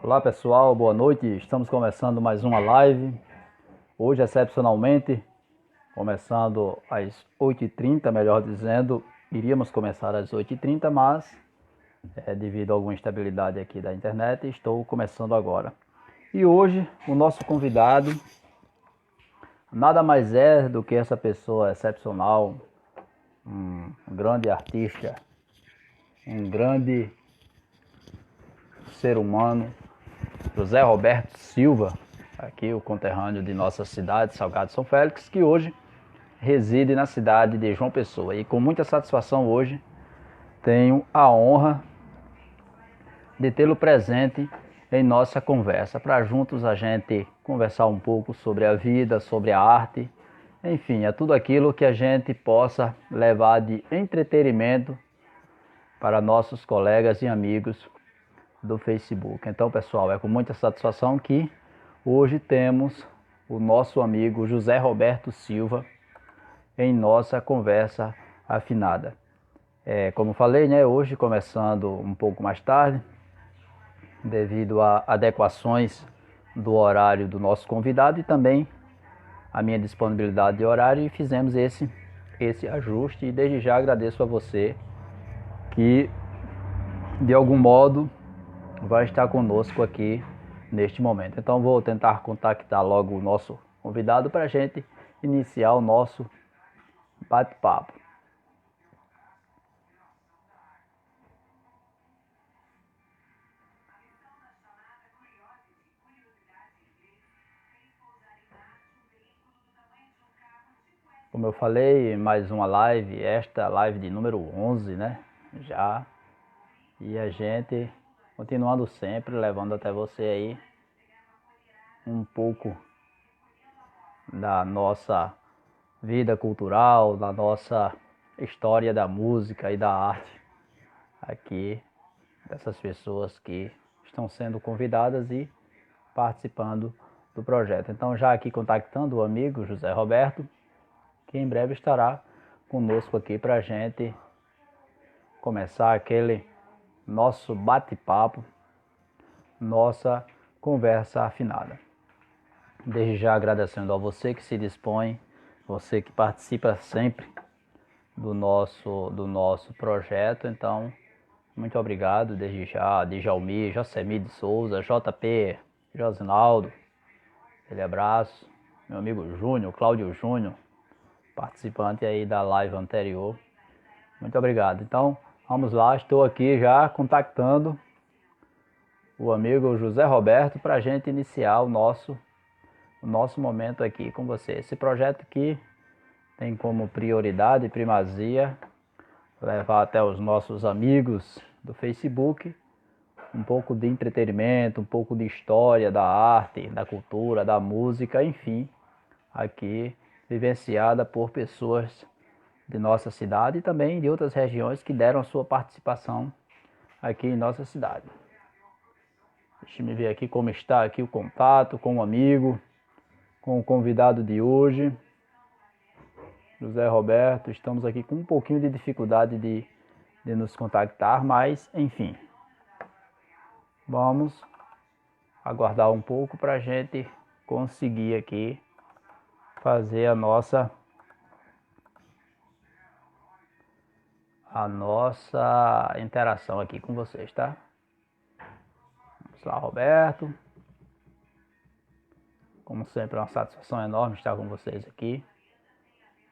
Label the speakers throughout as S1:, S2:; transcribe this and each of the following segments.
S1: Olá pessoal, boa noite. Estamos começando mais uma live. Hoje, excepcionalmente, começando às 8h30, melhor dizendo, iríamos começar às 8h30, mas devido a alguma instabilidade aqui da internet, estou começando agora. E hoje, o nosso convidado nada mais é do que essa pessoa excepcional, um grande artista, um grande ser humano, José Roberto Silva, aqui o conterrâneo de nossa cidade, Salgado São Félix, que hoje reside na cidade de João Pessoa. E com muita satisfação hoje tenho a honra de tê-lo presente em nossa conversa, para juntos a gente conversar um pouco sobre a vida, sobre a arte, enfim, é tudo aquilo que a gente possa levar de entretenimento para nossos colegas e amigos do Facebook. Então, pessoal, é com muita satisfação que hoje temos o nosso amigo José Roberto Silva em nossa conversa afinada. Como falei, né, hoje começando um pouco mais tarde, devido a adequações do horário do nosso convidado e também a minha disponibilidade de horário, e fizemos esse ajuste. E desde já agradeço a você que de algum modo vai estar conosco aqui neste momento. Então vou tentar contactar logo o nosso convidado para a gente iniciar o nosso bate-papo. Como eu falei, mais uma live, esta live de número 11, né? Já. E a gente continuando sempre, levando até você aí um pouco da nossa vida cultural, da nossa história da música e da arte aqui, dessas pessoas que estão sendo convidadas e participando do projeto. Então, já aqui contactando o amigo José Roberto, que em breve estará conosco aqui para a gente começar aquele nosso bate-papo, nossa conversa afinada. Desde já agradecendo a você que se dispõe, você que participa sempre do nosso projeto. Então, muito obrigado desde já, Djalmi, Josemi de Souza, JP, Josinaldo, aquele abraço, meu amigo Júnior, Cláudio Júnior, participante aí da live anterior. Muito obrigado. Então, vamos lá, estou aqui já contactando o amigo José Roberto para a gente iniciar o nosso momento aqui com você. Esse projeto que tem como prioridade e primazia levar até os nossos amigos do Facebook um pouco de entretenimento, um pouco de história da arte, da cultura, da música, enfim, aqui vivenciada por pessoas de nossa cidade e também de outras regiões que deram a sua participação aqui em nossa cidade. Deixa eu ver aqui como está aqui o contato com o amigo, com o convidado de hoje, José Roberto. Estamos aqui com um pouquinho de dificuldade de nos contactar, mas enfim, vamos aguardar um pouco para a gente conseguir aqui fazer a nossa interação aqui com vocês, tá? Vamos lá, Roberto. Como sempre, é uma satisfação enorme estar com vocês aqui.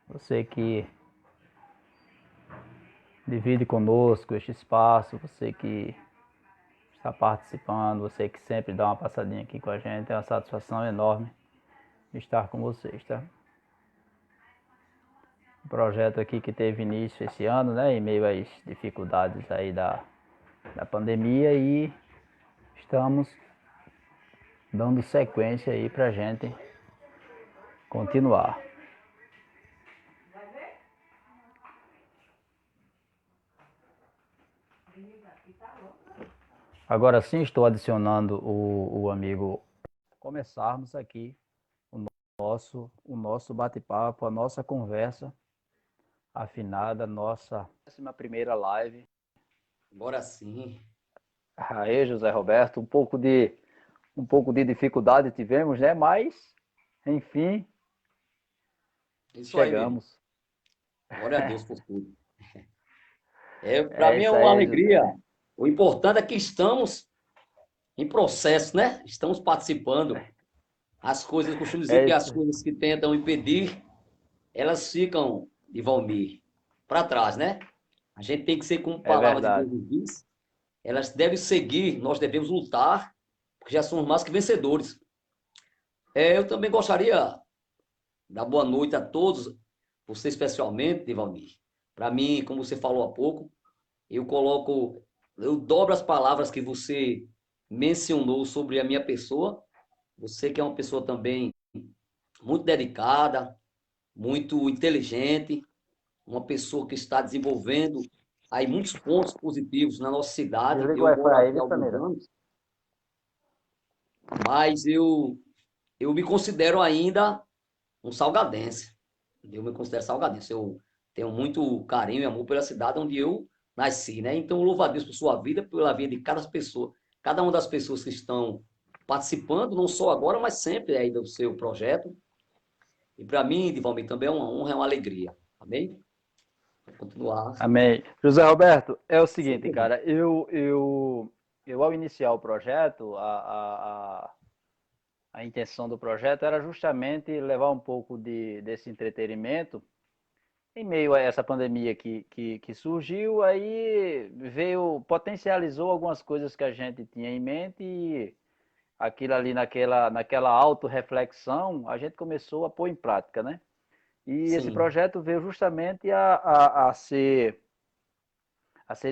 S1: Você que divide conosco este espaço, você que está participando, você que sempre dá uma passadinha aqui com a gente, é uma satisfação enorme estar com vocês, tá? Um projeto aqui que teve início esse ano, né, em meio às dificuldades aí da pandemia, e estamos dando sequência aí pra gente continuar. Agora sim, estou adicionando o amigo. Começarmos aqui o nosso bate-papo, a nossa conversa afinada, nossa 11ª live.
S2: Bora sim.
S1: Aê, José Roberto, um pouco de um pouco de dificuldade tivemos, né? Mas, enfim,
S2: Isso aí mesmo.
S1: chegamos.
S2: Glória a Deus por tudo. Para
S1: É
S2: mim é
S1: isso
S2: uma
S1: aí,
S2: alegria.
S1: José.
S2: O importante é que estamos em processo, né? Estamos participando. As coisas, eu costumo dizer
S1: É
S2: que
S1: isso,
S2: as coisas que tentam impedir, elas ficam, de Valmir, para trás, né? A gente tem que ser, como a
S1: é
S2: palavra de Deus
S1: verdade.
S2: nos diz, elas devem seguir, nós devemos lutar, porque já somos mais que vencedores. Eu também gostaria de dar boa noite a todos, você especialmente, Divalmir. Para mim, como você falou há pouco, eu dobro as palavras que você mencionou sobre a minha pessoa. Você que é uma pessoa também muito dedicada, muito inteligente, uma pessoa que está desenvolvendo aí muitos pontos positivos na nossa cidade.
S1: Desliga o
S2: Eu
S1: Wi-Fi
S2: moro
S1: aí,
S2: aqui há
S1: viu,
S2: alguns
S1: Samira?
S2: anos, mas eu me considero ainda um salgadense. Eu me considero salgadense. Eu tenho muito carinho e amor pela cidade onde eu nasci, né? Então, eu louvo a Deus por sua vida, pela vida de cada pessoa, cada uma das pessoas que estão participando, não só agora, mas sempre aí do seu projeto. E para mim, Divalmir, também é uma honra, é uma alegria. Amém? Vou continuar.
S1: Amém. José Roberto, é o seguinte,
S2: Sempre bom.
S1: cara, eu ao iniciar o projeto, a intenção do projeto era justamente levar um pouco desse entretenimento em meio a essa pandemia que surgiu, aí veio, potencializou algumas coisas que a gente tinha em mente e aquilo ali naquela autorreflexão, a gente começou a pôr em prática, né? E esse
S2: Sim,
S1: projeto veio justamente a ser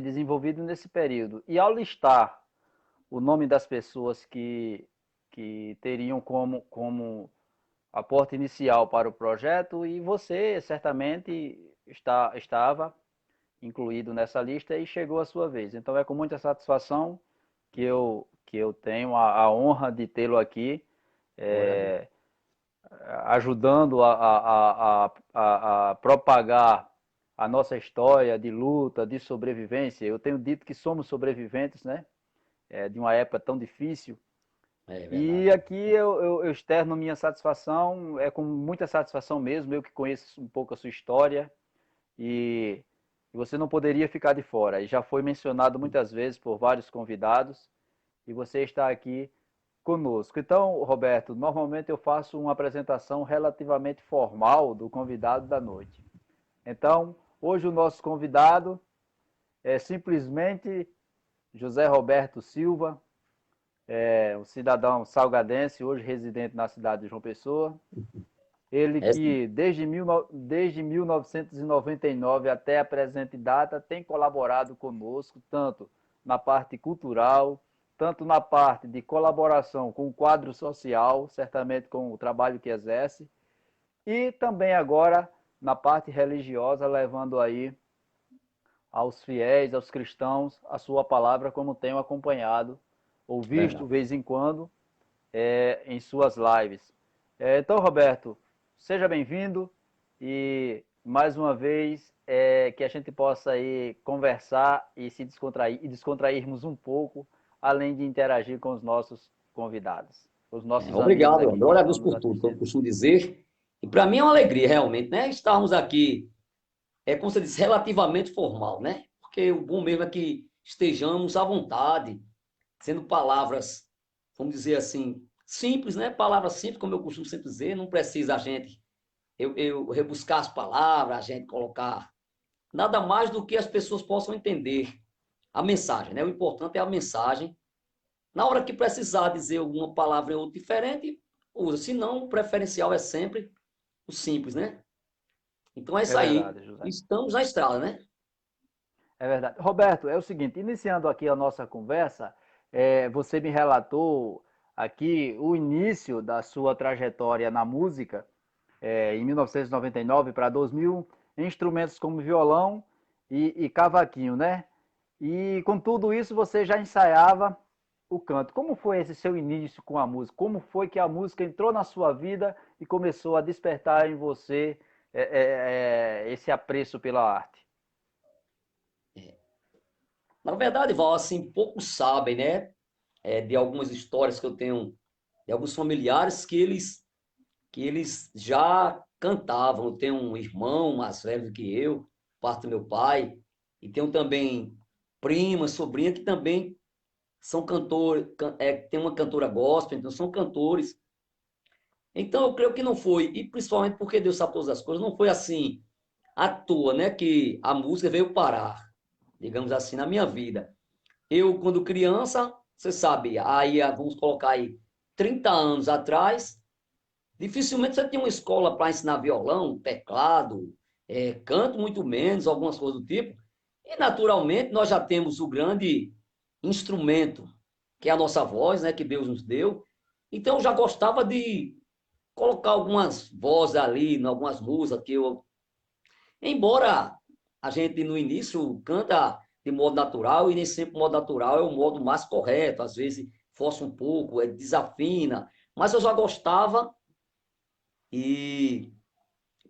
S1: desenvolvido nesse período. E ao listar o nome das pessoas que teriam como aporte inicial para o projeto, e você certamente estava incluído nessa lista e chegou a sua vez. Então é com muita satisfação que eu tenho a honra de tê-lo aqui,
S2: glória a Deus.
S1: é, ajudando a propagar a nossa história de luta, de sobrevivência. Eu tenho dito que somos sobreviventes, né? De uma época tão difícil.
S2: É
S1: E
S2: verdade.
S1: aqui eu externo minha satisfação, é com muita satisfação mesmo, eu que conheço um pouco a sua história, e você não poderia ficar de fora. E já foi mencionado muitas vezes por vários convidados, e você está aqui conosco. Então, Roberto, normalmente eu faço uma apresentação relativamente formal do convidado da noite. Então, hoje o nosso convidado é simplesmente José Roberto Silva, um cidadão salgadense, hoje residente na cidade de João Pessoa. Ele
S2: É,
S1: que desde 1999 até a presente data tem colaborado conosco, tanto na parte cultural, tanto na parte de colaboração com o quadro social, certamente com o trabalho que exerce, e também agora na parte religiosa, levando aí aos fiéis, aos cristãos, a sua palavra, como tenho acompanhado ou visto
S2: verdade.
S1: de vez em quando em suas lives. Então, Roberto, seja bem-vindo e mais uma vez que a gente possa aí conversar e se descontrair e descontrairmos um pouco, além de interagir com os nossos convidados, os nossos amigos
S2: Obrigado.
S1: aqui que
S2: Glória a
S1: estão
S2: Deus
S1: nos
S2: por tudo, que eu
S1: assistindo.
S2: costumo dizer. E para mim é uma alegria, realmente, né? Estarmos aqui, como você disse, relativamente formal, né? Porque o bom mesmo é que estejamos à vontade, sendo palavras, vamos dizer assim, simples, né? Palavras simples, como eu costumo sempre dizer, não precisa a gente, eu rebuscar as palavras, a gente colocar nada mais do que as pessoas possam entender a mensagem, né? O importante é a mensagem. Na hora que precisar dizer alguma palavra ou diferente, usa. Se não, o preferencial é sempre o simples, né? Então é
S1: É
S2: isso aí.
S1: verdade, José.
S2: Estamos na estrada, né?
S1: É verdade. Roberto, é o seguinte, iniciando aqui a nossa conversa, você me relatou aqui o início da sua trajetória na música, em 1999 para 2000, em instrumentos como violão e cavaquinho, né? E com tudo isso você já ensaiava o canto. Como foi esse seu início com a música? Como foi que a música entrou na sua vida e começou a despertar em você esse apreço pela arte?
S2: Na verdade, Val, assim, poucos sabem, né? de algumas histórias que eu tenho de alguns familiares que eles já cantavam. Eu tenho um irmão mais velho do que eu, parte do meu pai, e tenho também prima, sobrinha que também são cantores, tem uma cantora gospel, então são cantores. Então eu creio que não foi, e principalmente porque Deus sabe todas as coisas, não foi assim à toa, né, que a música veio parar, digamos assim, na minha vida. Eu, quando criança, você sabe, aí vamos colocar aí 30 anos atrás, dificilmente você tinha uma escola para ensinar violão, teclado, canto, muito menos, algumas coisas do tipo. E, naturalmente, nós já temos o grande instrumento, que é a nossa voz, né, que Deus nos deu. Então, eu já gostava de colocar algumas vozes ali, em algumas músicas que eu. Embora a gente, no início, canta de modo natural, e nem sempre o modo natural é o modo mais correto. Às vezes, força um pouco, desafina. Mas eu já gostava e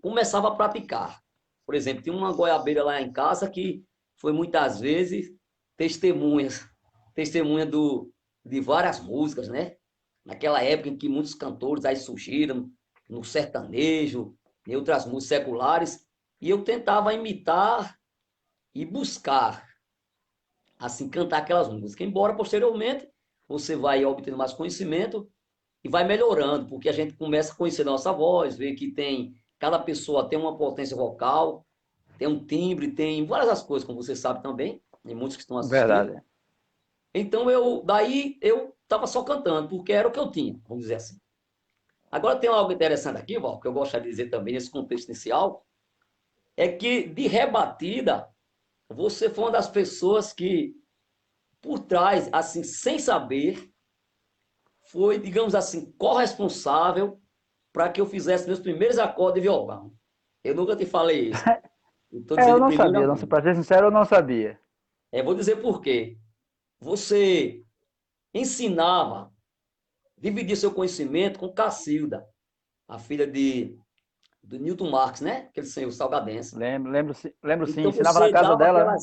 S2: começava a praticar. Por exemplo, tinha uma goiabeira lá em casa que foi muitas vezes testemunha de várias músicas, né? Naquela época em que muitos cantores aí surgiram, no sertanejo, em outras músicas seculares, e eu tentava imitar e buscar, assim, cantar aquelas músicas. Embora, posteriormente, você vai obtendo mais conhecimento e vai melhorando, porque a gente começa a conhecer a nossa voz, ver que cada pessoa tem uma potência vocal, tem um timbre, tem várias coisas, como você sabe também, tem muitos que estão assistindo.
S1: Verdade.
S2: Então, daí eu estava só cantando, porque era o que eu tinha, vamos dizer assim. Agora tem algo interessante aqui, Val, que eu gostaria de dizer também nesse contexto inicial, é que de rebatida, você foi uma das pessoas que, por trás, assim, sem saber, foi, digamos assim, corresponsável para que eu fizesse meus primeiros acordes de violão. Eu nunca te falei isso. Estou
S1: É,
S2: dizendo
S1: eu
S2: de
S1: não
S2: primeira
S1: sabia, não,
S2: mão.
S1: para ser sincero, eu não sabia.
S2: Vou dizer por quê. Você ensinava, dividia seu conhecimento com Cacilda, a filha do Newton Marx, né? Aquele senhor salgadense.
S1: Lembro sim,
S2: Então
S1: ensinava na
S2: você
S1: casa
S2: dava
S1: dela, né?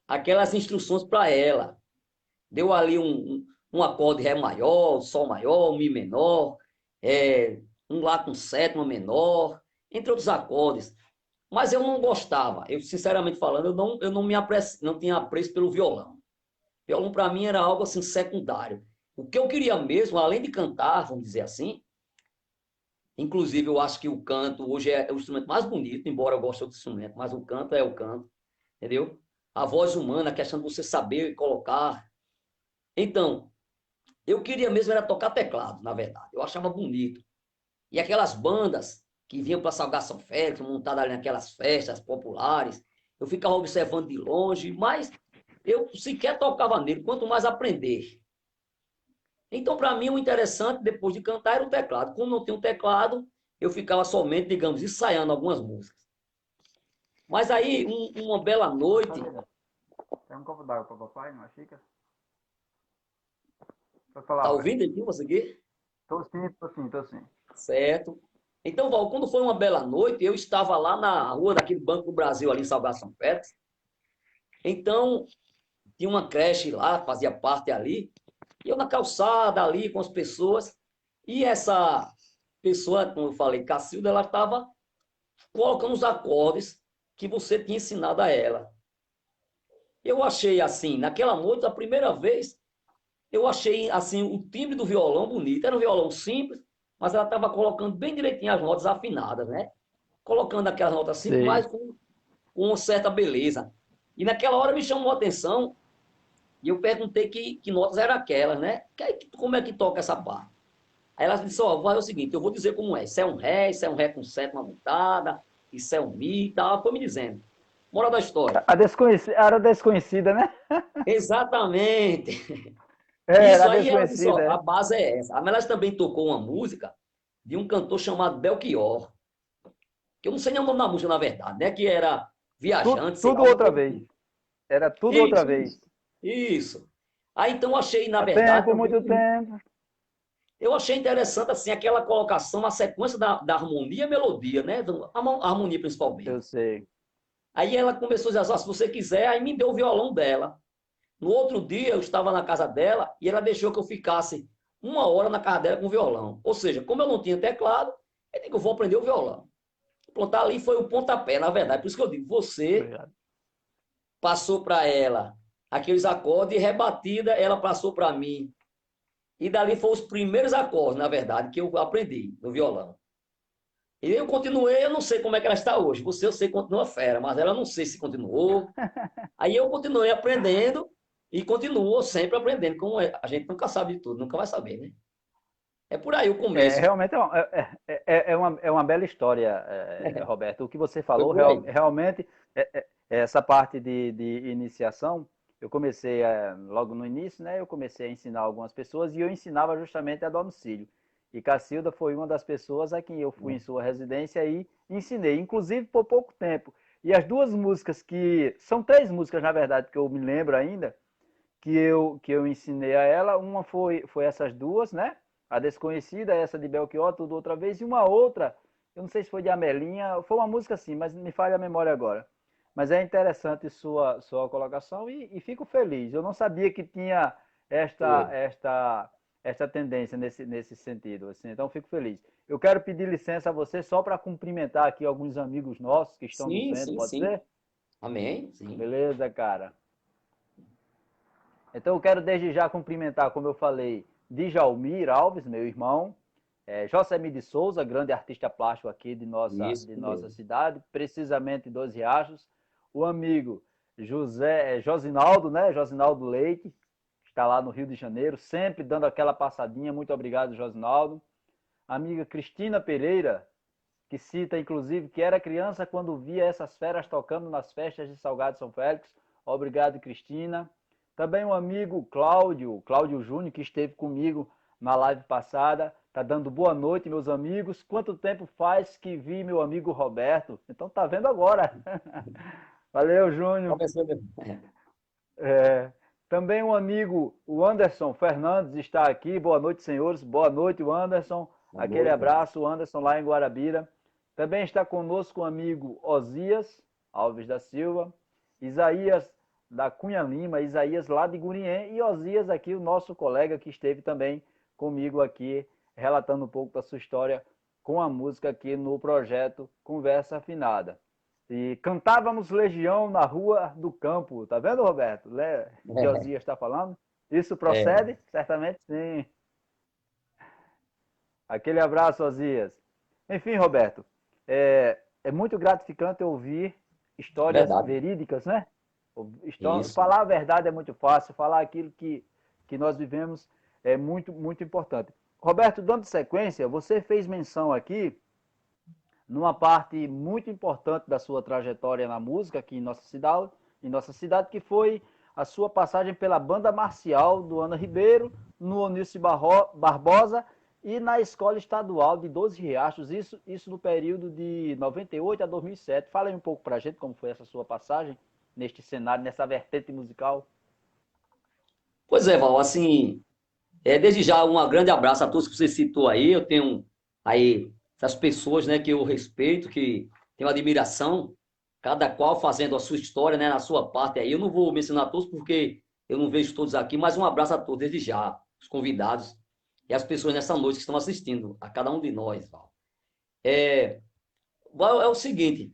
S2: aquelas instruções para ela. Deu ali um acorde Ré maior, Sol maior, um Mi menor, um Lá com sétima menor, entre outros acordes. Mas eu não gostava, eu sinceramente falando, eu não não tinha apreço pelo violão. Violão para mim era algo assim secundário. O que eu queria mesmo, além de cantar, vamos dizer assim, inclusive eu acho que o canto hoje é o instrumento mais bonito, embora eu goste do instrumento, mas o canto é o canto, entendeu? A voz humana, a questão de você saber colocar. Então, eu queria mesmo era tocar teclado, na verdade. Eu achava bonito. E aquelas bandas que vinham para Salgar São Félix, montadas ali naquelas festas populares, eu ficava observando de longe, mas eu sequer tocava nele, quanto mais aprender. Então, para mim, o interessante, depois de cantar, era o teclado. Como não tinha um teclado, eu ficava somente, digamos, ensaiando algumas músicas. Mas aí, uma bela noite,
S1: Tem um copo d'água para papai, numa xícara? Pode falar,
S2: tá
S1: velho.
S2: ouvindo aqui, você aqui?
S1: Tô sim, tô sim, tô sim.
S2: Certo. Então, Val, quando foi uma bela noite, eu estava lá na rua daquele Banco do Brasil, ali em Salgar São Félix. Então, tinha uma creche lá, fazia parte ali. E eu na calçada ali com as pessoas. E essa pessoa, como eu falei, Cacilda, ela estava colocando os acordes que você tinha ensinado a ela. Eu achei assim, naquela noite, a primeira vez, eu achei assim o timbre do violão bonito. Era um violão simples, mas ela estava colocando bem direitinho as notas afinadas, né? Colocando aquelas notas simples,
S1: Sei.
S2: mas com uma certa beleza. E naquela hora me chamou a atenção e eu perguntei que notas eram aquelas, né? Como é que toca essa parte? Aí ela disse, ó, vou fazer o seguinte, eu vou dizer como é. Isso é um Ré com sétima aumentada, isso é um Mi e tal. Ela foi me dizendo. Moral da história.
S1: Era desconhecida, né?
S2: Exatamente.
S1: Era
S2: Isso aí ela disse,
S1: desconhecida,
S2: ó, a
S1: é.
S2: base é essa. Mas ela também tocou uma música de um cantor chamado Belchior, que eu não sei nem o nome da música, na verdade, né? Que era Viajante, sei lá,
S1: Tudo
S2: alguma
S1: outra
S2: coisa
S1: vez.
S2: assim.
S1: Era tudo outra
S2: Isso,
S1: vez.
S2: isso, isso. Aí então eu achei, na
S1: Há
S2: verdade,
S1: tempo,
S2: também,
S1: muito tempo.
S2: eu achei interessante assim aquela colocação, a sequência da harmonia e melodia, né? A harmonia
S1: Eu
S2: principalmente.
S1: sei.
S2: Aí ela começou a dizer, assim, se você quiser, aí me deu o violão dela. No outro dia, eu estava na casa dela e ela deixou que eu ficasse 1 hora na casa dela com violão. Ou seja, como eu não tinha teclado, eu digo, eu vou aprender o violão. Pronto, ali foi o pontapé, na verdade. Por isso que eu digo, você
S1: Obrigado.
S2: passou para ela aqueles acordes e rebatida, ela passou para mim. E dali foram os primeiros acordes, na verdade, que eu aprendi no violão. E eu continuei, eu não sei como é que ela está hoje. Você, eu sei que continua fera, mas ela não sei se continuou. Aí eu continuei aprendendo e continuo sempre aprendendo. Como a gente nunca sabe de tudo, nunca vai saber, né? É por aí o
S1: É,
S2: começo.
S1: realmente é uma bela história, Roberto. O que você
S2: Foi
S1: falou,
S2: por aí.
S1: realmente, essa parte de iniciação, eu comecei logo no início, né? Eu comecei a ensinar algumas pessoas e eu ensinava justamente a domicílio. E Cacilda foi uma das pessoas a quem eu fui em sua residência e ensinei, inclusive por pouco tempo. E as duas músicas são três músicas, na verdade, que eu me lembro ainda, que eu ensinei a ela. Uma foi essas duas, né? A Desconhecida, essa de Belchior, tudo outra vez, e uma outra, eu não sei se foi de Amelinha, foi uma música assim, mas me falha a memória agora. Mas é interessante sua colocação e fico feliz. Eu não sabia que tinha
S2: Foi.
S1: esta tendência nesse sentido. Assim, então fico feliz. Eu quero pedir licença a você só para cumprimentar aqui alguns amigos nossos que estão no
S2: Sim,
S1: centro,
S2: sim,
S1: pode
S2: sim.
S1: ser?
S2: Amém? Sim.
S1: Beleza, cara. Então eu quero desde já cumprimentar, como eu falei, Djalmir Alves, meu irmão, Josemir de Souza, grande artista plástico aqui
S2: Isso
S1: de nossa
S2: mesmo.
S1: cidade, precisamente dos Riachos, o amigo Josinaldo, né? Josinaldo Leite, que está lá no Rio de Janeiro, sempre dando aquela passadinha. Muito obrigado, Josinaldo. A amiga Cristina Pereira, que cita inclusive que era criança quando via essas feras tocando nas festas de Salgado São Félix. Obrigado, Cristina. Também um amigo Cláudio Júnior, que esteve comigo na live passada. Tá dando boa noite, meus amigos. Quanto tempo faz que vi meu amigo Roberto? Então tá vendo agora. Valeu, Júnior.
S2: Começou mesmo.
S1: É, também um amigo, o Anderson Fernandes, está aqui. Boa noite, senhores. Boa noite, o Anderson.
S2: Boa
S1: Aquele
S2: noite.
S1: abraço, o Anderson lá em Guarabira. Também está conosco o amigo Osias Alves da Silva, Isaías da Cunha Lima, Isaías lá de Gurien e Osias aqui, o nosso colega que esteve também comigo aqui, relatando um pouco da sua história com a música aqui no projeto Conversa Afinada. E cantávamos Legião na Rua do Campo. Tá vendo, Roberto? Que Osias está falando? Isso
S2: É,
S1: procede? Certamente sim. Aquele abraço, Osias. Enfim, Roberto, é muito gratificante ouvir histórias
S2: verdade.
S1: verídicas, né?
S2: Isso.
S1: Falar a verdade é muito fácil, falar aquilo que nós vivemos é muito, muito importante. Roberto, dando sequência, você fez menção aqui numa parte muito importante da sua trajetória na música aqui em nossa cidade, que foi a sua passagem pela banda marcial do Ana Ribeiro, no Onilce Barbosa e na Escola Estadual de 12 Riachos, isso no período de 98 a 2007. Fala aí um pouco pra gente como foi essa sua passagem neste cenário, nessa vertente musical.
S2: Pois é, Val, assim, desde já um grande abraço a todos que você citou aí. Eu tenho aí essas pessoas, né, que eu respeito, que tenho admiração, cada qual fazendo a sua história, né, na sua parte aí. Eu não vou mencionar todos porque eu não vejo todos aqui, mas um abraço a todos desde já, os convidados e as pessoas nessa noite que estão assistindo, a cada um de nós, Val. É, Val, é o seguinte,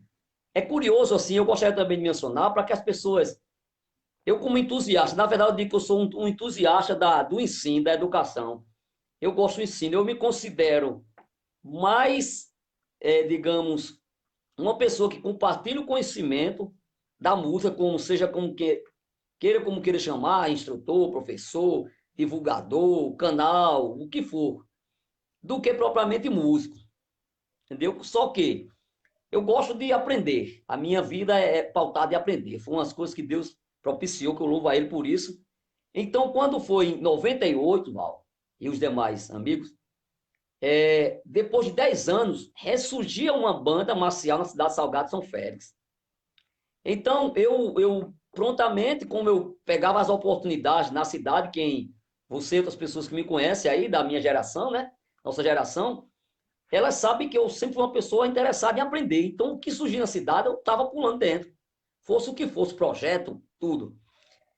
S2: é curioso assim, eu gostaria também de mencionar para que as pessoas, eu como entusiasta, na verdade eu digo que eu sou um entusiasta do ensino, da educação. Eu gosto do ensino, eu me considero mais, digamos, uma pessoa que compartilha o conhecimento da música, como seja como queira chamar, instrutor, professor, divulgador, canal, o que for, do que propriamente músico, entendeu? Só que eu gosto de aprender. A minha vida é pautada em aprender. Foi umas coisas que Deus propiciou, que eu louvo a Ele por isso. Então, quando foi em 98, Val, e os demais amigos, depois de 10 anos, ressurgia uma banda marcial na cidade de Salgado São Félix. Então, eu prontamente, como eu pegava as oportunidades na cidade, quem você e outras pessoas que me conhecem aí, da minha geração, né? Nossa geração, elas sabem que eu sempre fui uma pessoa interessada em aprender. Então, o que surgia na cidade, eu estava pulando dentro. Fosse o que fosse, projeto, tudo.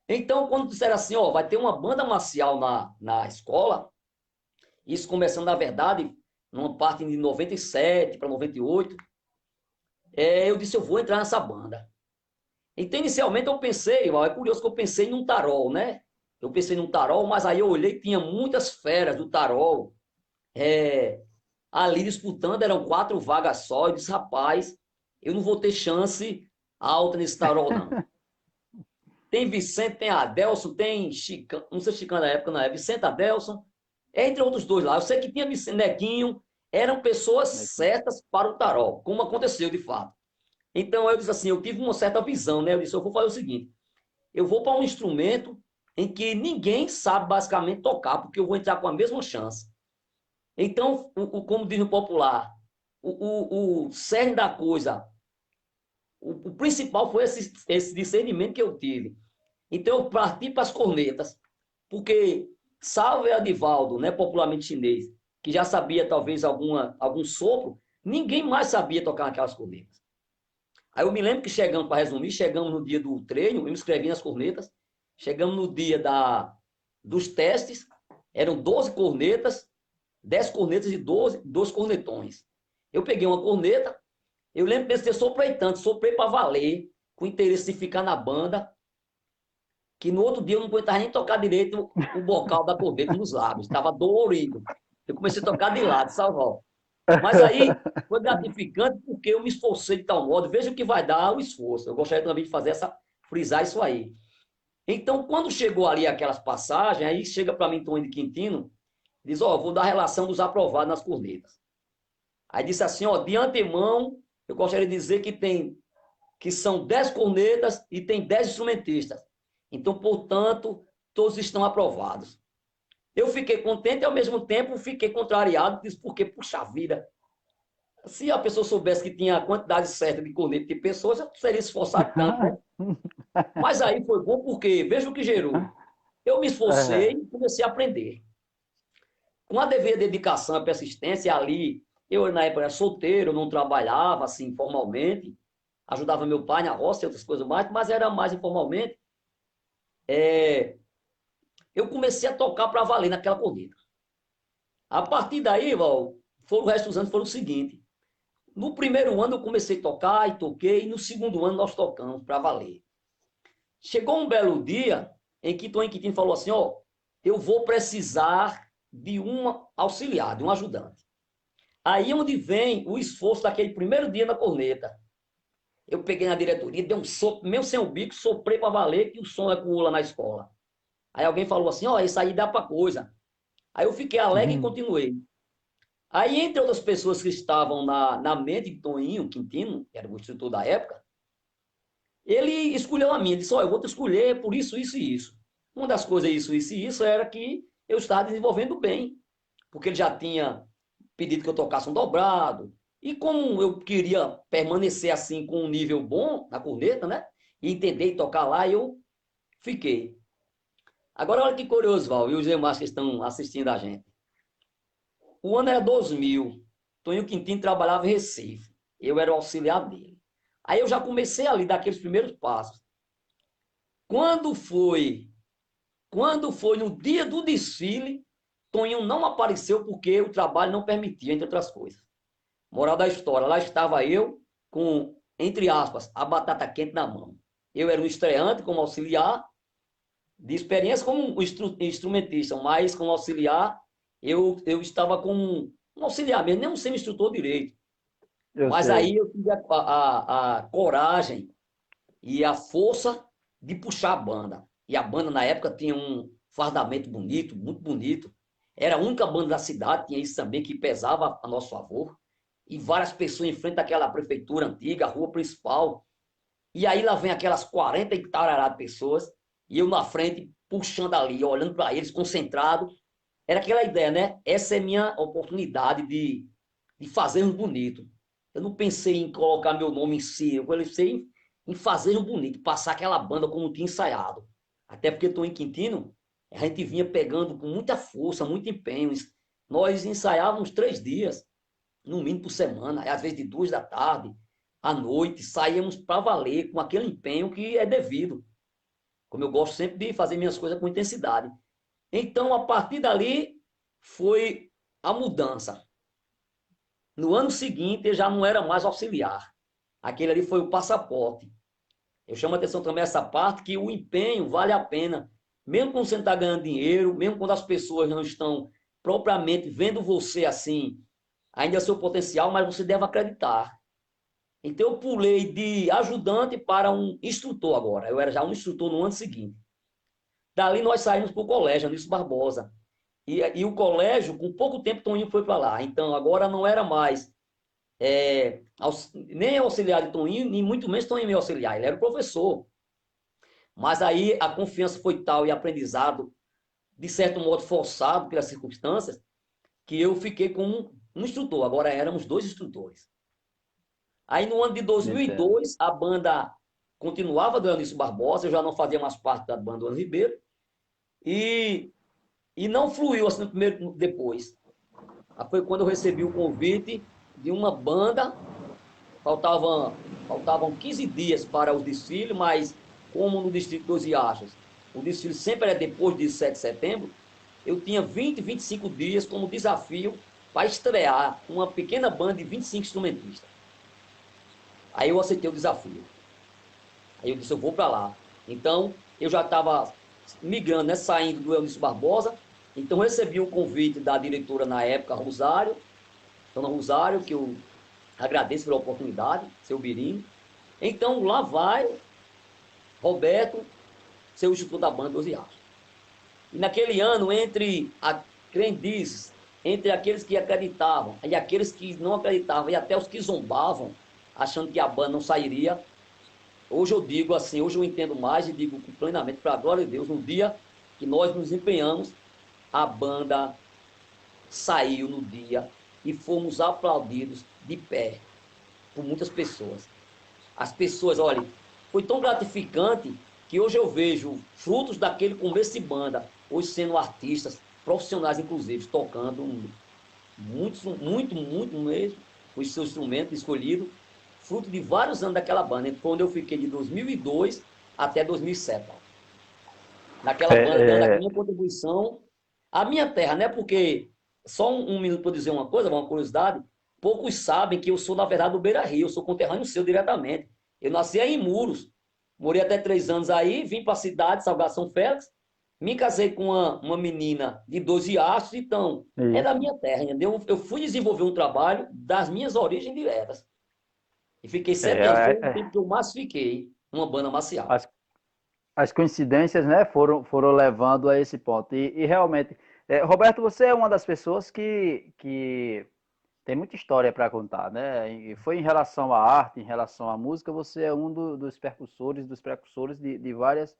S2: Então, quando disseram assim, ó, vai ter uma banda marcial na escola, isso começando, na verdade, numa parte de 97 para 98, eu disse, eu vou entrar nessa banda. Então, inicialmente, eu pensei, é curioso que eu pensei num tarol, né? Eu pensei num tarol, mas aí eu olhei, tinha muitas feras do tarol, é, ali disputando, eram 4 vagas só, eu disse, rapaz, eu não vou ter chance alta nesse tarol, não. Tem Vicente, tem Adelson, tem Chicano, não sei se Chicano na época, não é, Vicente Adelson, entre outros dois lá. Eu sei que tinha Vicente Nequinho, eram pessoas certas para o tarol, como aconteceu de fato. Então eu disse assim, eu tive uma certa visão, né? Eu disse, eu vou fazer o seguinte, eu vou para um instrumento em que ninguém sabe basicamente tocar, porque eu vou entrar com a mesma chance. Então, como diz no popular, o cerne da coisa, o principal foi esse discernimento que eu tive. Então, eu parti para as cornetas, porque, salve Adivaldo, né, popularmente chinês, que já sabia talvez algum sopro, ninguém mais sabia tocar aquelas cornetas. Aí eu me lembro que chegamos, para resumir, chegamos no dia do treino, eu me inscrevi nas cornetas, chegamos no dia dos testes, eram 12 cornetas, 10 cornetas e 12 cornetões. Eu peguei uma corneta, eu lembro de ser soprei tanto, soprei para valer, com interesse de ficar na banda, que no outro dia eu não aguentava nem tocar direito o bocal da corneta nos lábios, estava dolorido. Eu comecei a tocar de lado, salvou. Mas aí foi gratificante porque eu me esforcei de tal modo, veja o que vai dar o esforço. Eu gostaria também de fazer frisar isso aí. Então, quando chegou ali aquelas passagens, aí chega para mim Tony de Quintino, diz, ó, vou dar a relação dos aprovados nas cornetas. Aí disse assim, ó, de antemão, eu gostaria de dizer que são 10 cornetas e tem 10 instrumentistas. Então, portanto, todos estão aprovados. Eu fiquei contente e, ao mesmo tempo, fiquei contrariado, disse, porque, puxa vida, se a pessoa soubesse que tinha a quantidade certa de corneta de pessoas, eu seria esforçado tanto, né? Mas aí foi bom porque, veja o que gerou. Eu me esforcei
S1: É.
S2: e comecei a aprender. Com a devida dedicação e persistência ali, eu na época era solteiro, não trabalhava assim formalmente, ajudava meu pai na roça e outras coisas mais, mas era mais informalmente. Eu comecei a tocar para valer naquela corrida. A partir daí, Val, o resto dos anos foram o seguinte. No primeiro ano eu comecei a tocar e toquei, e no segundo ano nós tocamos para valer. Chegou um belo dia em que Tony Quintino falou assim, ó, eu vou precisar de um auxiliar, de um ajudante. Aí onde vem o esforço daquele primeiro dia na corneta. Eu peguei na diretoria, dei um sopro, mesmo sem o bico, soprei para valer, que o som ecoou lá na escola. Aí alguém falou assim, ó, isso aí dá para coisa. Aí eu fiquei alegre e
S1: Uhum.
S2: continuei. Aí, entre outras pessoas que estavam na mente de Toninho Quintino, que era o instrutor da época, ele escolheu a mim, disse, ó, eu vou te escolher por isso, isso e isso. Uma das coisas, isso e isso, era que eu estava desenvolvendo bem, porque ele já tinha pedido que eu tocasse um dobrado, e como eu queria permanecer assim com um nível bom na corneta, né? E entender e tocar lá, eu fiquei. Agora, olha que curioso, Val, e os demais que estão assistindo a gente. O ano era 2000. Toninho Quintino trabalhava em Recife. Eu era o auxiliar dele. Aí eu já comecei ali daqueles primeiros passos. Quando foi, quando foi no dia do desfile, Toninho não apareceu porque o trabalho não permitia, entre outras coisas. Moral da história, lá estava eu com, entre aspas, a batata quente na mão. Eu era um estreante como auxiliar, de experiência como um instrumentista, mas como auxiliar, eu estava como um auxiliar mesmo, nem um semi-instrutor direito.
S1: Eu
S2: Mas aí
S1: sei.
S2: eu tive a coragem e a força de puxar a banda. E a banda, na época, tinha um fardamento bonito, muito bonito. Era a única banda da cidade, tinha isso também, que pesava a nosso favor. E várias pessoas em frente àquela prefeitura antiga, a rua principal. E aí lá vem aquelas 40 e tarará de pessoas, e eu na frente, puxando ali, olhando para eles, concentrado. Era aquela ideia, né? Essa é minha oportunidade de fazer um bonito. Eu não pensei em colocar meu nome em si, eu pensei em fazer um bonito, passar aquela banda como tinha ensaiado. Até porque estou em Quintino, a gente vinha pegando com muita força, muito empenho. Nós ensaiávamos 3 dias, no mínimo por semana, às vezes de 2 da tarde, à noite, saíamos para valer com aquele empenho que é devido. como eu gosto sempre de fazer minhas coisas com intensidade. Então, a partir dali, foi a mudança. No ano seguinte, eu já não era mais auxiliar. Aquele ali foi o passaporte. Eu chamo a atenção também essa parte que o empenho vale a pena. Mesmo quando você não está ganhando dinheiro, mesmo quando as pessoas não estão propriamente vendo você assim, ainda é seu potencial, mas você deve acreditar. Então, eu pulei de ajudante para um instrutor agora. Eu era já um instrutor no ano seguinte. Dali nós saímos para o colégio, Anísio Barbosa. E o colégio, com pouco tempo, Toninho foi para lá. Então, agora não era mais nem auxiliar de Toninho, nem muito menos Toninho meu auxiliar. Ele era o professor. Mas aí a confiança foi tal e aprendizado, de certo modo forçado pelas circunstâncias, que eu fiquei com um instrutor. Agora éramos dois instrutores. Aí no ano de
S1: Entendo.
S2: 2002, a banda continuava do Eunício Barbosa, eu já não fazia mais parte da banda do Ano Ribeiro, e, e não fluiu assim no primeiro, depois. Foi quando eu recebi o convite de uma banda, faltavam 15 dias para o desfile, mas como no Distrito dos Riachos, o desfile sempre é depois de 7 de setembro, eu tinha 25 dias como desafio para estrear uma pequena banda de 25 instrumentistas. Aí eu aceitei o desafio. Aí eu disse, eu vou para lá. Então, eu já estava migrando, né, saindo do Eunício Barbosa. Então, recebi o convite da diretora na época, Rosário, dona Rosário, que eu agradeço pela oportunidade, seu Birinho. Então, lá vai Roberto, ser o instrutor da banda dos Riachos. E naquele ano, entre a crendices, entre aqueles que acreditavam e aqueles que não acreditavam, e até os que zombavam, achando que a banda não sairia, hoje eu digo assim, hoje eu entendo mais e digo plenamente, para a glória de Deus, no dia que nós nos empenhamos, a banda saiu no dia e fomos aplaudidos de pé por muitas pessoas. As pessoas, olha, foi tão gratificante que hoje eu vejo frutos daquele começo de banda, hoje sendo artistas, profissionais inclusive, tocando muito mesmo, os seus instrumentos escolhidos, fruto de vários anos daquela banda, onde eu fiquei de 2002 até 2007. Naquela banda, dando a
S1: É,
S2: minha contribuição à minha terra, né? Porque, só um minuto para dizer uma coisa, uma curiosidade, poucos sabem que eu sou, na verdade, do Beira Rio, eu sou conterrâneo seu diretamente. Eu nasci aí em Muros, morei até 3 anos aí, vim para a cidade, Salgado São Félix, me casei com uma menina de 12 astros, então, é da
S1: isso.
S2: minha terra, entendeu? Eu fui desenvolver um trabalho das minhas origens diretas. E fiquei
S1: É,
S2: 7 anos, foi o
S1: é,
S2: tempo que eu mais fiquei, uma banda marcial.
S1: as, as coincidências, né, foram levando a esse ponto. E realmente, Roberto, você é uma das pessoas que tem muita história para contar, né? E foi em relação à arte, em relação à música, você é um dos precursores de vários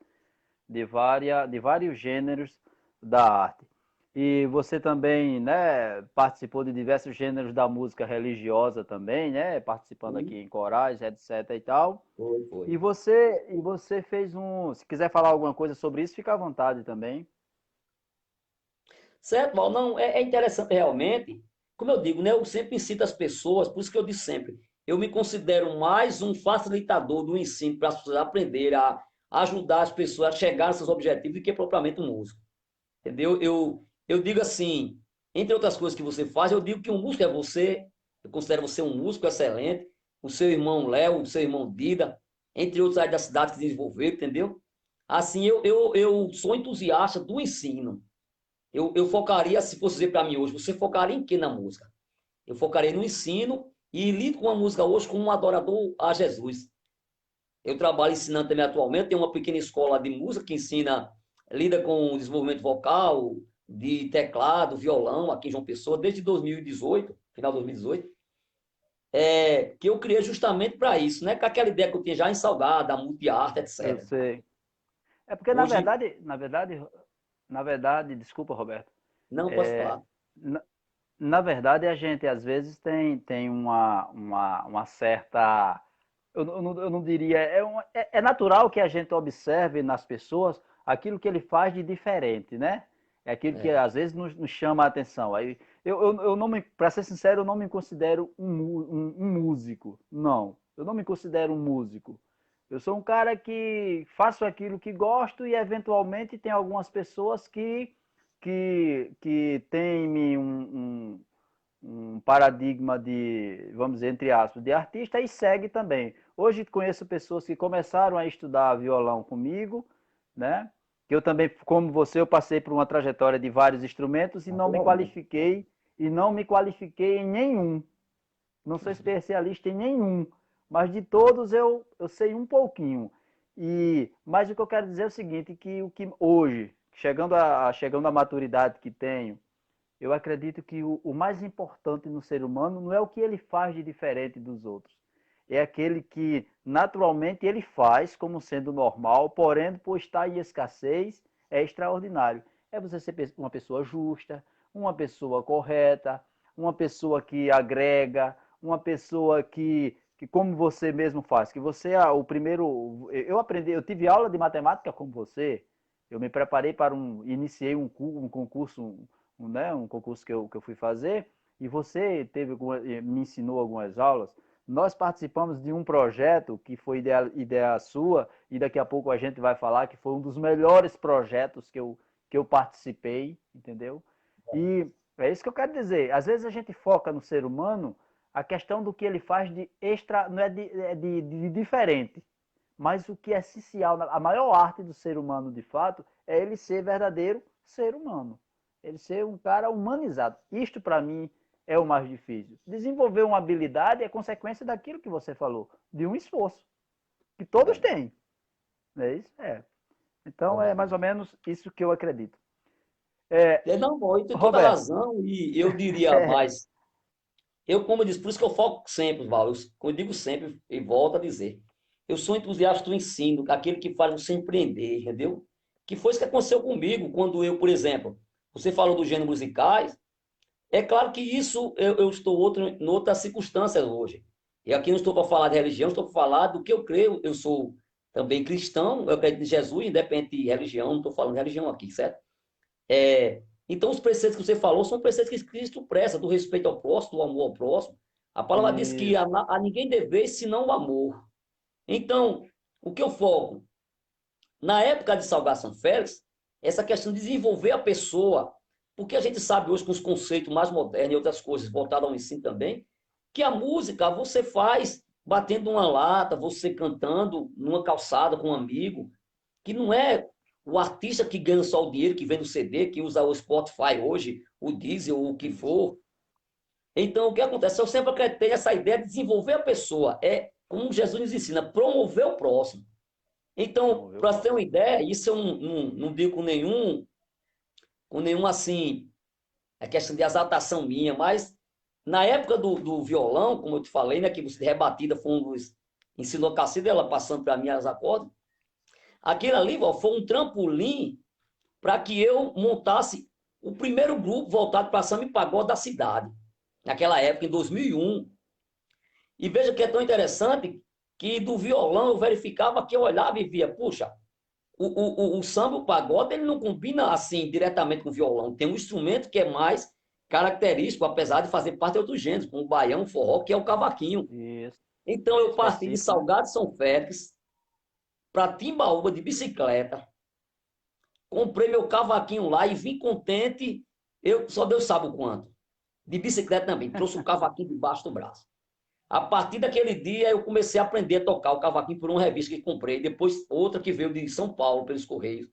S1: gêneros da arte. E você também, né, participou de diversos gêneros da música religiosa também, né, participando aqui
S2: Sim,
S1: em corais, etc e tal.
S2: foi.
S1: E você fez se quiser falar alguma coisa sobre isso, fica à vontade também.
S2: Certo, Val? Não, é interessante realmente. Como eu digo, né? Eu sempre incito as pessoas, por isso que eu disse sempre, eu me considero mais um facilitador do ensino para as pessoas aprenderem a ajudar as pessoas a chegar aos seus objetivos do que propriamente um músico. Entendeu? Eu digo assim, entre outras coisas que você faz, eu digo que um músico é você, eu considero você um músico excelente, o seu irmão Léo, o seu irmão Dida, entre outros aí da cidade que desenvolveram, entendeu? Assim, eu sou entusiasta do ensino. Eu focaria, se fosse dizer para mim hoje, você focaria em que na música? Eu focaria no ensino e lido com a música hoje como um adorador a Jesus. Eu trabalho ensinando também atualmente, tem uma pequena escola de música que ensina, lida com o desenvolvimento vocal, de teclado, violão, aqui em João Pessoa, desde 2018, final de 2018, que eu criei justamente para isso, né? Com aquela ideia que eu tinha já em Salgado, a multiarte,
S1: Eu
S2: etc.
S1: sei. É porque,
S2: Hoje,
S1: na verdade, desculpa, Roberto.
S2: não posso
S1: É,
S2: falar.
S1: na, na verdade, a gente às vezes tem uma certa. Eu não diria. É natural que a gente observe nas pessoas aquilo que ele faz de diferente, né? É aquilo que
S2: É,
S1: às vezes nos chama a atenção. Aí, eu não me, para ser sincero, eu não me considero um músico. Não, eu não me considero um músico. Eu sou um cara que faço aquilo que gosto e eventualmente tem algumas pessoas que têm um paradigma de, vamos dizer, entre aspas, de artista e segue também. Hoje conheço pessoas que começaram a estudar violão comigo, né? Que eu também, como você, eu passei por uma trajetória de vários instrumentos
S2: Naturalmente.
S1: e não me qualifiquei em nenhum. Não sou especialista em nenhum, mas de todos eu sei um pouquinho. Mas o que eu quero dizer é o seguinte, que o que hoje, chegando à maturidade que tenho, eu acredito que o mais importante no ser humano não é o que ele faz de diferente dos outros. É aquele que naturalmente ele faz como sendo normal, porém, por estar em escassez, é extraordinário. É você ser uma pessoa justa, uma pessoa correta, uma pessoa que agrega, uma pessoa que como você mesmo faz, que você é o primeiro. Eu aprendi, eu tive aula de matemática como você, eu me preparei para iniciei um concurso, né, um concurso que eu fui fazer, e você me ensinou algumas aulas. Nós participamos de um projeto que foi ideia sua, e daqui a pouco a gente vai falar que foi um dos melhores projetos que eu participei, entendeu? E é isso que eu quero dizer. Às vezes a gente foca no ser humano a questão do que ele faz de extra, não é de diferente. Mas o que é essencial, a maior arte do ser humano, de fato, é ele ser verdadeiro ser humano. Ele ser um cara humanizado. Isto, para mim, é o mais difícil. Desenvolver uma habilidade é consequência daquilo que você falou, de um esforço, que todos
S2: Verdade,
S1: têm. Não é isso? É. Então, é
S2: verdade.
S1: mais ou menos isso que eu acredito. É,
S2: Não, bom, eu tenho toda a
S1: Roberto,
S2: razão e eu diria mais. Eu, como eu disse, por isso que eu foco sempre, Val, eu digo sempre e volto a dizer. Eu sou entusiasta do ensino, aquele que faz você empreender, entendeu? Que foi isso que aconteceu comigo quando eu, por exemplo, você falou dos gêneros musicais. É claro que isso eu estou em outras circunstâncias hoje. E aqui não estou para falar de religião, estou para falar do que eu creio. Eu sou também cristão, eu acredito em Jesus, independente de religião, não estou falando de religião aqui, certo? Então, os preceitos que você falou são preceitos que Cristo preza, do respeito ao próximo, do amor ao próximo. A palavra diz que
S1: isso.
S2: a ninguém deveis senão o amor. Então, o que eu foco? Na época de Salgação Félix, essa questão de desenvolver a pessoa, porque a gente sabe hoje com os conceitos mais modernos e outras coisas voltadas ao ensino também, que a música você faz batendo uma lata, você cantando numa calçada com um amigo, que não é o artista que ganha só o dinheiro, que vende o CD, que usa o Spotify hoje, o Deezer ou o que for. Então, o que acontece? Eu sempre acreditei nessa ideia de desenvolver a pessoa. É, como Jesus nos ensina, promover o próximo. Então,
S1: Promover o
S2: para você ter uma
S1: próximo.
S2: ideia, isso eu não digo com nenhum assim, a questão de exaltação minha, mas na época do violão, como eu te falei, né, que você de rebatida foi um dos ensinou a Cacilda, ela passando para mim as acordes, aquilo ali ó, foi um trampolim para que eu montasse o primeiro grupo voltado para samba e pagode da cidade, naquela época, em 2001. E veja que é tão interessante que do violão eu verificava que eu olhava e via, puxa, o samba, o pagode, ele não combina assim diretamente com o violão. Tem um instrumento que é mais característico, apesar de fazer parte de outros gêneros, como o baião, o forró, que é o cavaquinho.
S1: Isso.
S2: Então
S1: É
S2: eu parti de
S1: específico, né?
S2: Salgado São Félix para Timbaúba de bicicleta, comprei meu cavaquinho lá e vim contente. Eu só Deus sabe o quanto. De bicicleta também, trouxe o cavaquinho debaixo do braço. A partir daquele dia eu comecei a aprender a tocar o cavaquinho por uma revista que comprei, depois outra que veio de São Paulo pelos Correios.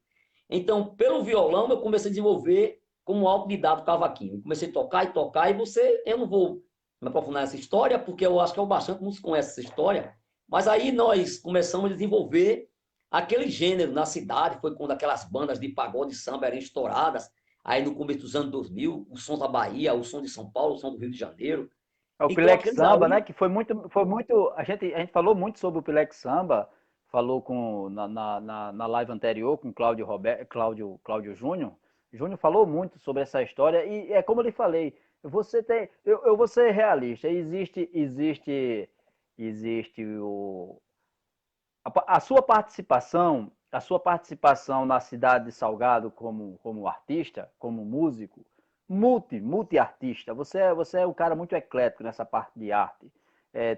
S2: Então, pelo violão, eu comecei a desenvolver como autodidata o cavaquinho. Comecei a tocar, e você, eu não vou me aprofundar nessa história, porque eu acho que é o bastante, muitos conhecem essa história, mas aí nós começamos a desenvolver aquele gênero na cidade, foi quando aquelas bandas de pagode e samba eram estouradas, aí no começo dos anos 2000, o som da Bahia, o som de São Paulo, o som do Rio de Janeiro.
S1: É o
S2: Então,
S1: Pileque
S2: aqueles
S1: Samba, né?
S2: ali,
S1: Que foi muito. A gente falou muito sobre o Pileque Samba, falou na live anterior com Cláudio Júnior. Júnior falou muito sobre essa história e é como eu lhe falei, eu vou ser realista. Existe a sua participação na cidade de Salgado como artista, como músico, multi-artista. Você é um cara muito eclético nessa parte de arte.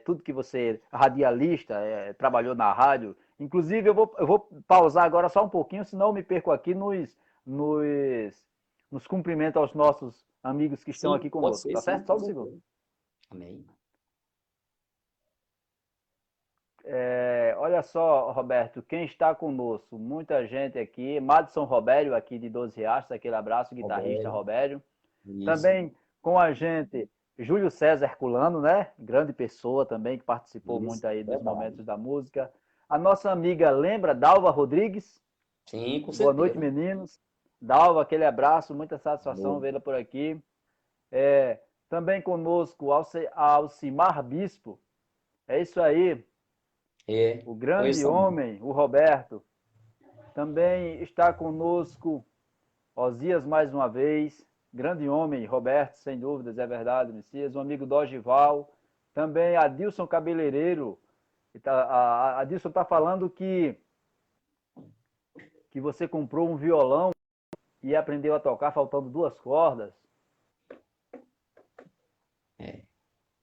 S1: Tudo que você, radialista, trabalhou na rádio, Inclusive, eu vou pausar agora só um pouquinho, senão eu me perco aqui nos cumprimentos aos nossos amigos que estão aqui
S2: Sim, pode
S1: conosco,
S2: ser,
S1: tá
S2: sim,
S1: certo?
S2: com
S1: Só um segundo.
S2: certeza. Amém.
S1: Olha só, Roberto, quem está conosco? Muita gente aqui. Madison Robério, aqui de 12 Riachos, aquele abraço, guitarrista
S2: Roberto,
S1: Robério.
S2: isso,
S1: Também com a gente, Júlio César Herculano, né? Grande pessoa também, que participou
S2: isso,
S1: muito aí dos
S2: verdade.
S1: momentos da música. A nossa amiga lembra, Dalva Rodrigues.
S2: Sim, com
S1: Boa noite,
S2: certeza.
S1: meninos. Dalva, aquele abraço, muita satisfação
S2: Amor.
S1: vê-la por aqui. É, também conosco, Alcimar Bispo. É isso aí,
S2: É,
S1: o grande
S2: conheço também.
S1: homem, o Roberto. Também está conosco Osias mais uma vez, grande homem, Roberto, sem dúvidas, é verdade, Messias, um amigo Dogival, também Adilson Cabeleireiro, Adilson está falando que você comprou um violão e aprendeu a tocar faltando duas cordas.
S2: É.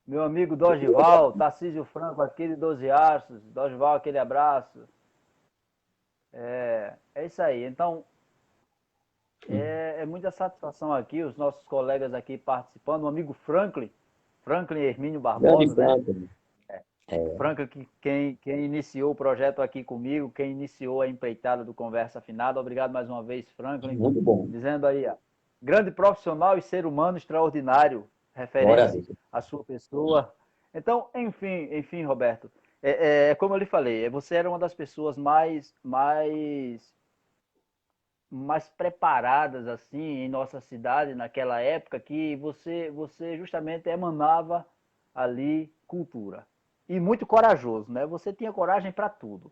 S1: Meu amigo Dogival, Tarcísio Franco, aquele 12 Arços, Dogival, aquele abraço. É isso aí. Então, é muita satisfação aqui, os nossos colegas aqui participando. O amigo Franklin Hermínio
S2: Grande
S1: Barbosa, né?
S2: Franco. É,
S1: Franklin, quem iniciou o projeto aqui comigo, quem iniciou a empreitada do Conversa Afinada. Obrigado mais uma vez, Franklin.
S2: muito bom.
S1: Dizendo aí, ó, grande profissional e ser humano extraordinário,
S2: Glória a
S1: referente
S2: Deus.
S1: à sua pessoa. Então, enfim, Roberto, como eu lhe falei, você era uma das pessoas mais preparadas assim em nossa cidade naquela época, que você justamente emanava ali cultura. E muito corajoso, né? Você tinha coragem para tudo.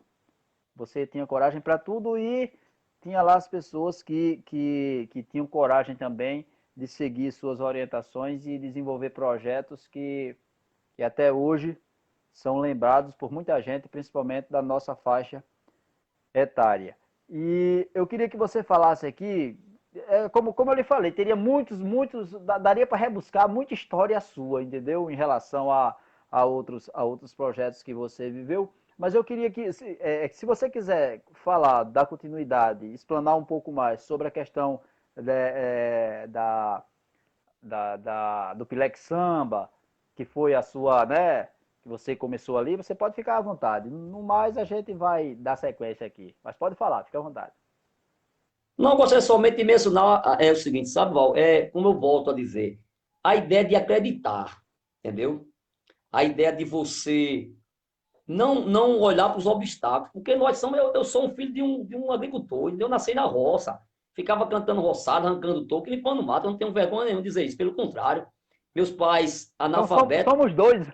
S1: Você tinha coragem para tudo e tinha lá as pessoas que tinham coragem também de seguir suas orientações e desenvolver projetos que até hoje são lembrados por muita gente, principalmente da nossa faixa etária. E eu queria que você falasse aqui, como eu lhe falei, teria daria para rebuscar muita história sua, entendeu? Em relação a outros projetos que você viveu. Mas eu queria que, se você quiser falar da continuidade, explanar um pouco mais sobre a questão do Pilex Samba, que foi a sua, né, que você começou ali, você pode ficar à vontade. No mais, a gente vai dar sequência aqui. Mas pode falar, fica à vontade.
S2: Não gostaria somente de mencionar o seguinte, sabe, Val? Como eu volto a dizer, a ideia de acreditar, entendeu? A ideia de você não olhar para os obstáculos, porque eu sou um filho de um agricultor, eu nasci na roça, ficava cantando roçado, arrancando toco e limpando mato, eu não tenho vergonha nenhuma de dizer isso, pelo contrário, meus pais
S1: Então
S2: analfabetos,
S1: somos dois.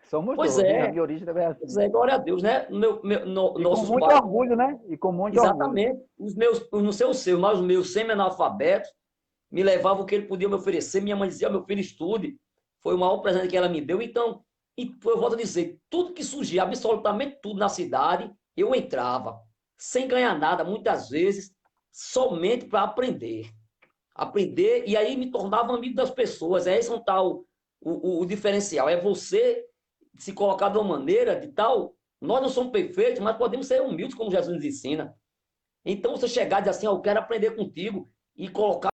S1: Somos
S2: pois
S1: dois. A
S2: é,
S1: minha origem também é
S2: pois
S1: assim.
S2: é, glória a Deus, né?
S1: E com
S2: Nossos
S1: muito
S2: pais,
S1: orgulho, né? E com muito orgulho.
S2: exatamente, não sei os seus, mas os meus semi-analfabetos me levavam o que ele podia me oferecer, minha mãe dizia, meu filho, estude, foi o maior presente que ela me deu, então, e eu volto a dizer, tudo que surgia, absolutamente tudo na cidade, eu entrava, sem ganhar nada, muitas vezes, somente para aprender. Aprender, e aí me tornava amigo das pessoas. É esse um tal o diferencial. É você se colocar de uma maneira de tal. Nós não somos perfeitos, mas podemos ser humildes, como Jesus nos ensina. Então, você chegar e dizer assim, eu quero aprender contigo, e colocar